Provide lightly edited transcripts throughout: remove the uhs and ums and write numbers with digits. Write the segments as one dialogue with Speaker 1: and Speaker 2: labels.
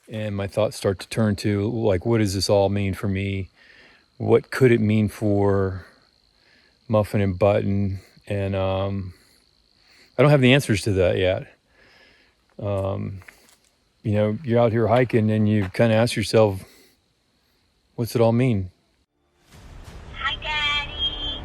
Speaker 1: and my thoughts start to turn to, like, what does this all mean for me? What could it mean for Muffin and Button? And I don't have the answers to that yet. You know, you're out here hiking and you kind of ask yourself, what's it all mean?
Speaker 2: Hi, Daddy.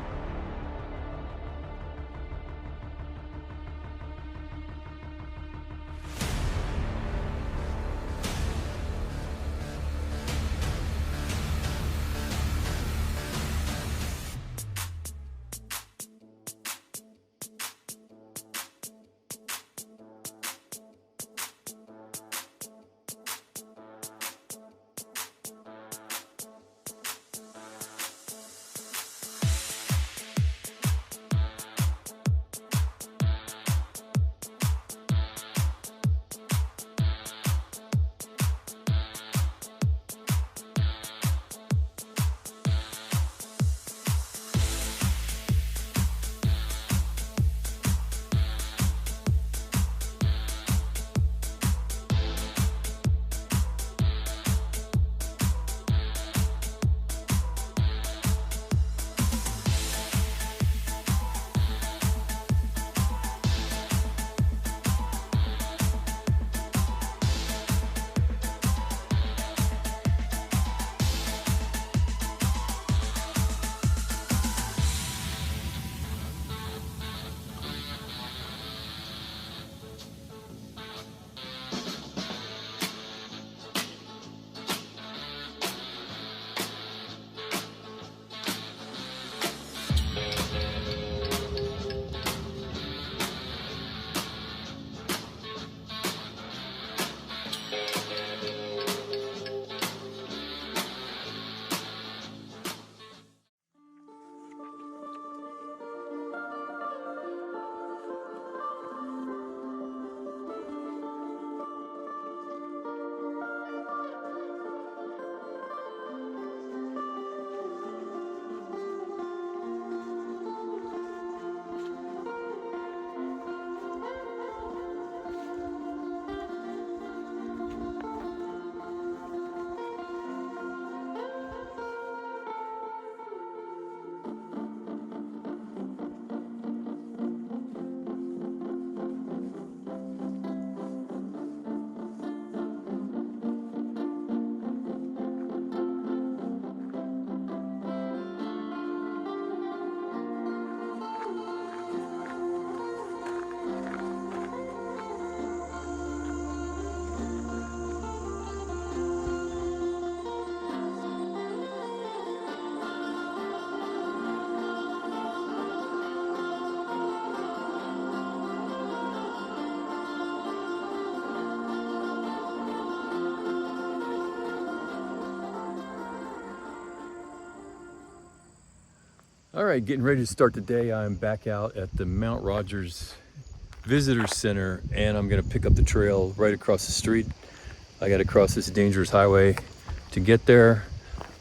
Speaker 1: All right, getting ready to start the day. I'm back out at the Mount Rogers Visitor Center, and I'm gonna pick up the trail right across the street. I gotta cross this dangerous highway to get there,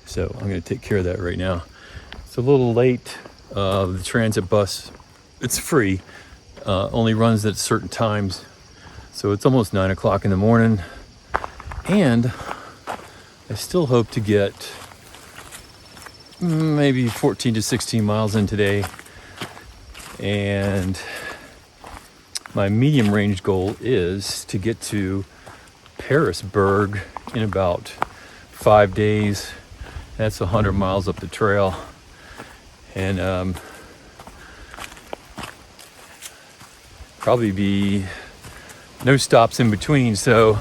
Speaker 1: so I'm gonna take care of that right now. It's a little late. The transit bus, it's free, only runs at certain times, so it's almost 9 o'clock in the morning, and I still hope to get maybe 14 to 16 miles in today, and my medium range goal is to get to Parisburg in about 5 days. That's 100 miles up the trail, and probably be no stops in between, so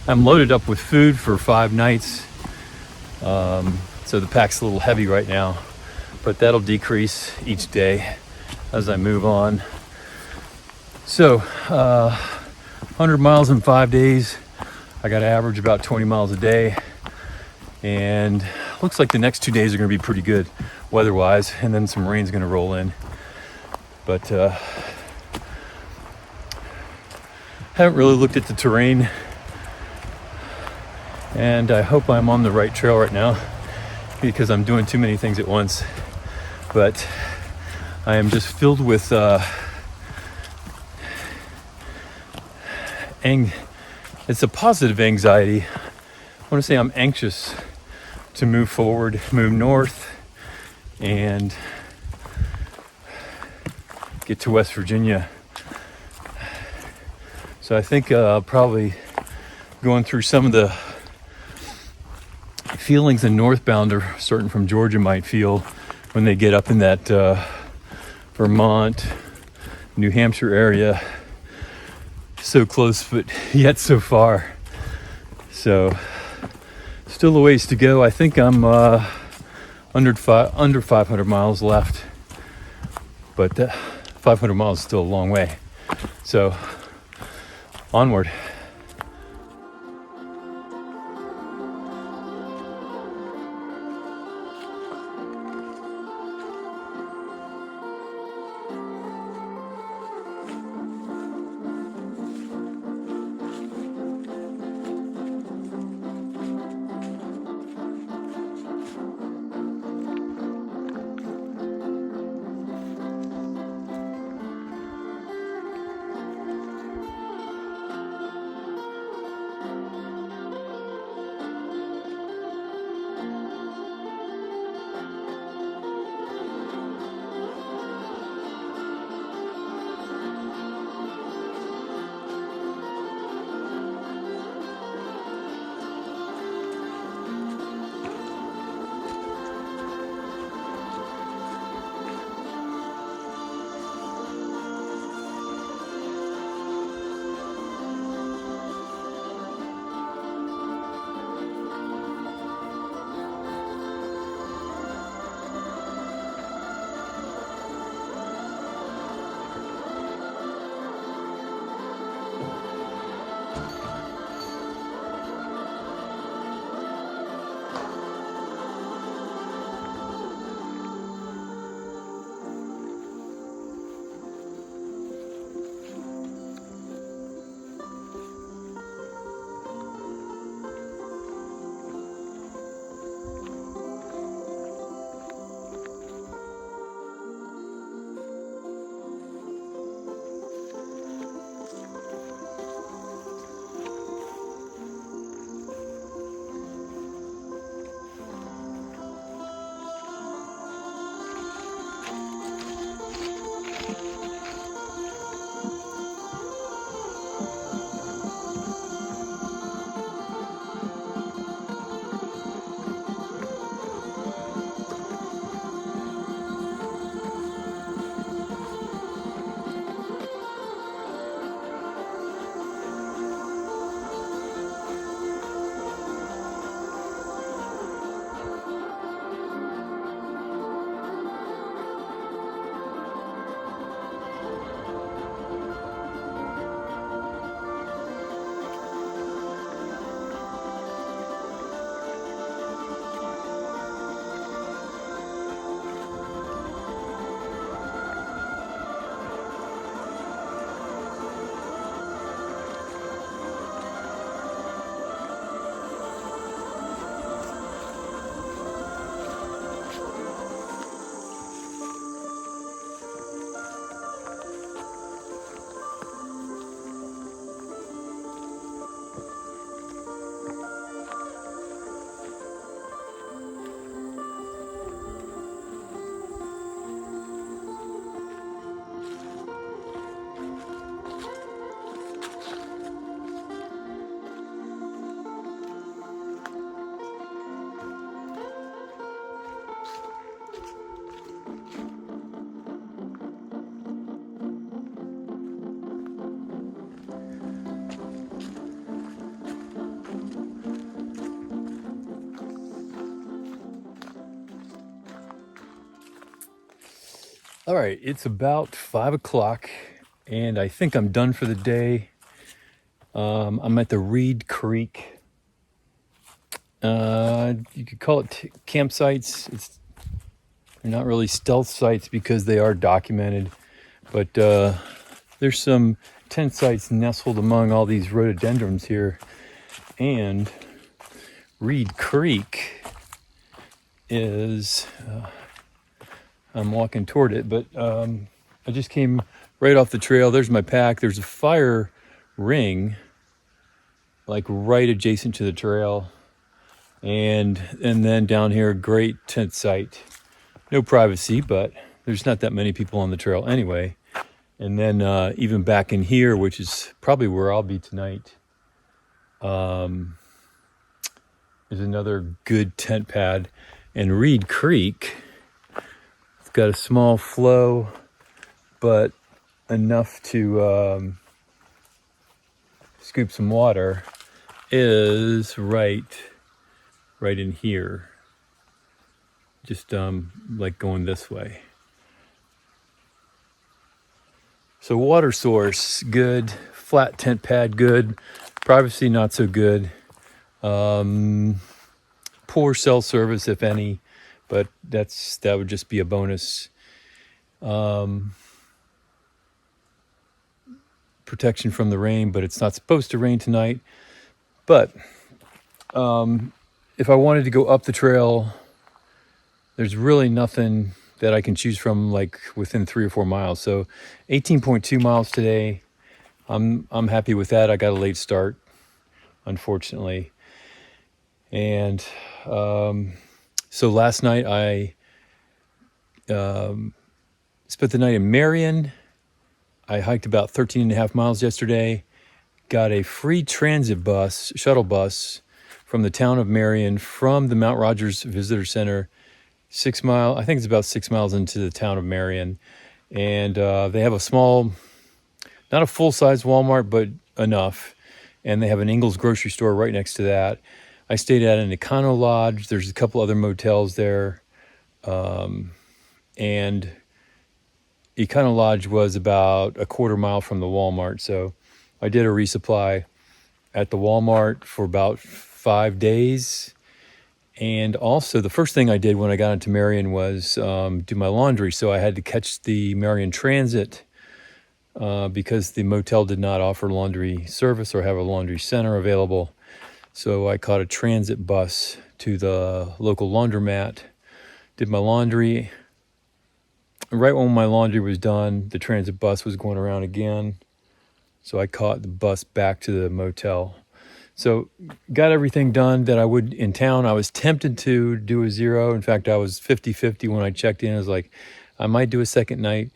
Speaker 1: I'm loaded up with food for 5 nights. So the pack's a little heavy right now, but that'll decrease each day as I move on. So 100 miles in 5 days. I got to average about 20 miles a day, and looks like the next 2 days are going to be pretty good weather-wise, and then some rain's going to roll in. But haven't really looked at the terrain, and I hope I'm on the right trail right now, because I'm doing too many things at once. But I am just filled with it's a positive anxiety. I want to say I'm anxious to move forward, move north, and get to West Virginia. So I think probably going through some of the feelings a northbounder starting from Georgia might feel when they get up in that Vermont, New Hampshire area. So close, but yet so far. So still a ways to go. I think I'm under 500 miles left, but 500 miles is still a long way. So onward. All right, it's about 5 o'clock, and I think I'm done for the day. I'm at the Reed Creek. You could call it campsites. They're not really stealth sites because they are documented, but there's some tent sites nestled among all these rhododendrons here. And Reed Creek is... I'm walking toward it, but I just came right off the trail. There's my pack. There's a fire ring like right adjacent to the trail. And then down here, great tent site. No privacy, but there's not that many people on the trail anyway. And then even back in here, which is probably where I'll be tonight, is another good tent pad. And Reed Creek, it's got a small flow, but enough to scoop some water, is right in here. Just like going this way. So water source, good. Flat tent pad, good. Privacy, not so good. Poor cell service, if any, but that would just be a bonus. Protection from the rain, but it's not supposed to rain tonight. But if I wanted to go up the trail, there's really nothing that I can choose from like within 3 or 4 miles. So 18.2 miles today. I'm happy with that. I got a late start, unfortunately. And so last night I spent the night in Marion. I hiked about 13 and a half miles yesterday. Got a free transit bus, shuttle bus, from the town of Marion, from the Mount Rogers Visitor Center. 6 mile, I think it's about 6 miles into the town of Marion. And they have a small, not a full-size Walmart, but enough. And they have an Ingles grocery store right next to that. I stayed at an Econo Lodge. There's a couple other motels there. And Econo Lodge was about a quarter mile from the Walmart. So I did a resupply at the Walmart for about 5 days. And also the first thing I did when I got into Marion was do my laundry. So I had to catch the Marion Transit because the motel did not offer laundry service or have a laundry center available. So I caught a transit bus to the local laundromat, did my laundry. Right when my laundry was done, the transit bus was going around again. So I caught the bus back to the motel. So got everything done that I would in town. I was tempted to do a 0. In fact, I was 50-50 when I checked in. I was like, I might do a second night.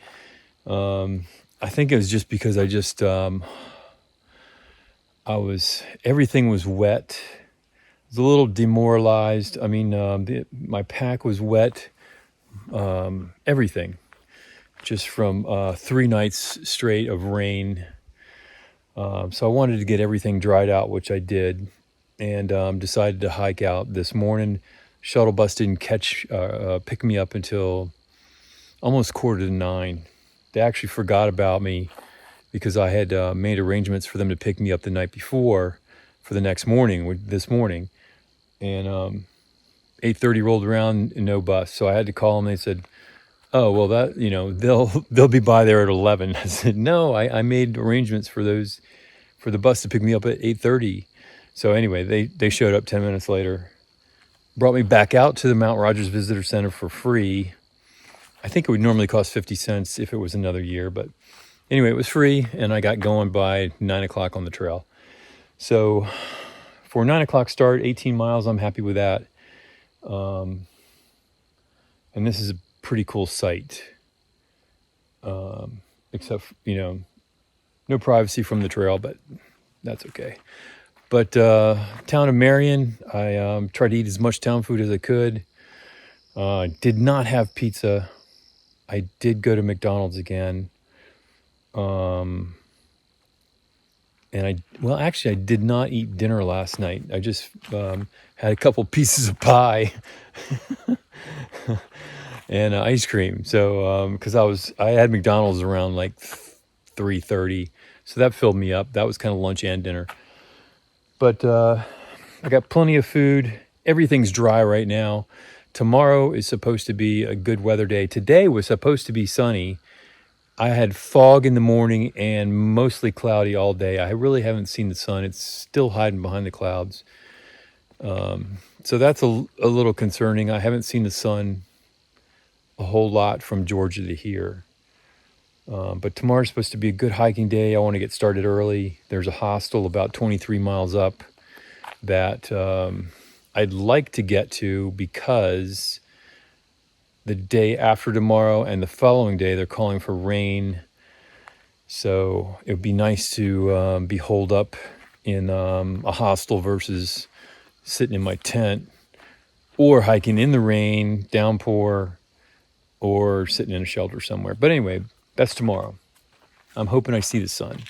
Speaker 1: I think it was just because everything was wet. I was a little demoralized. I mean, my pack was wet. Everything. Just from 3 nights straight of rain. So I wanted to get everything dried out, which I did, and decided to hike out this morning. Shuttle bus didn't pick me up until almost 8:45. They actually forgot about me because I had made arrangements for them to pick me up the night before for the next morning, this morning. And 8:30 rolled around and no bus. So I had to call them. They said, oh, well, that, they'll be by there at 11. I said, no, I made arrangements for the bus to pick me up at 8:30. So anyway, they showed up 10 minutes later, brought me back out to the Mount Rogers Visitor Center for free. I think it would normally cost 50 cents if it was another year, but anyway, it was free, and I got going by 9 o'clock on the trail. So for 9 o'clock start, 18 miles, I'm happy with that. And this is a pretty cool site, except, no privacy from the trail, but that's okay. But town of Marion, I tried to eat as much town food as I could. Did not have pizza. I did go to McDonald's again. And I did not eat dinner last night. I just had a couple pieces of pie and ice cream. So because I had McDonald's around like 3:30, so that filled me up. That was kind of lunch and dinner. But I got plenty of food. Everything's dry right now. Tomorrow is supposed to be a good weather day. Today was supposed to be sunny. I had fog in the morning and mostly cloudy all day. I really haven't seen the sun. It's still hiding behind the clouds. So that's a little concerning. I haven't seen the sun a whole lot from Georgia to here. But tomorrow's supposed to be a good hiking day. I want to get started early. There's a hostel about 23 miles up that I'd like to get to, because the day after tomorrow and the following day they're calling for rain. So it would be nice to be holed up in a hostel versus sitting in my tent, or hiking in the rain, downpour, or sitting in a shelter somewhere. But anyway, that's tomorrow. I'm hoping I see the sun.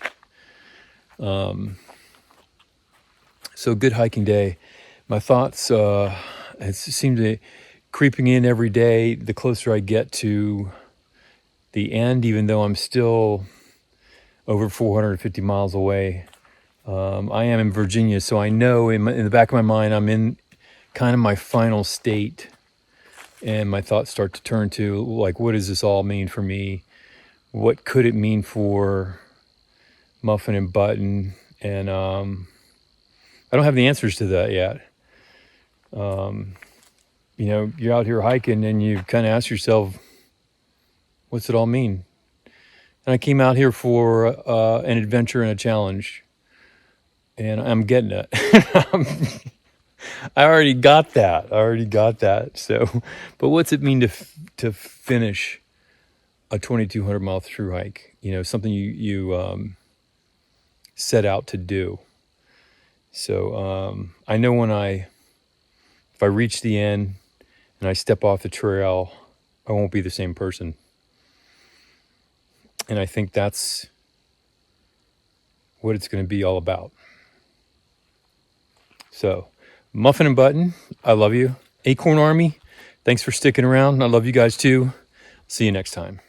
Speaker 1: So good hiking day. My thoughts it seem to creeping in every day the closer I get to the end, even though I'm still over 450 miles away. I am in Virginia, so I know in the back of my mind I'm in kind of my final state, and my thoughts start to turn to, like, what does this all mean for me? What could it mean for Muffin and Button? And I don't have the answers to that yet. You know, you're out here hiking and you kind of ask yourself, what's it all mean? And I came out here for an adventure and a challenge, and I'm getting it. I already got that. So, but what's it mean to finish a 2,200 mile through hike? You know, something you set out to do. So I know if I reach the end and I step off the trail, I won't be the same person. And I think that's what it's going to be all about. So, Muffin and Button, I love you. Acorn Army, thanks for sticking around. I love you guys too. See you next time.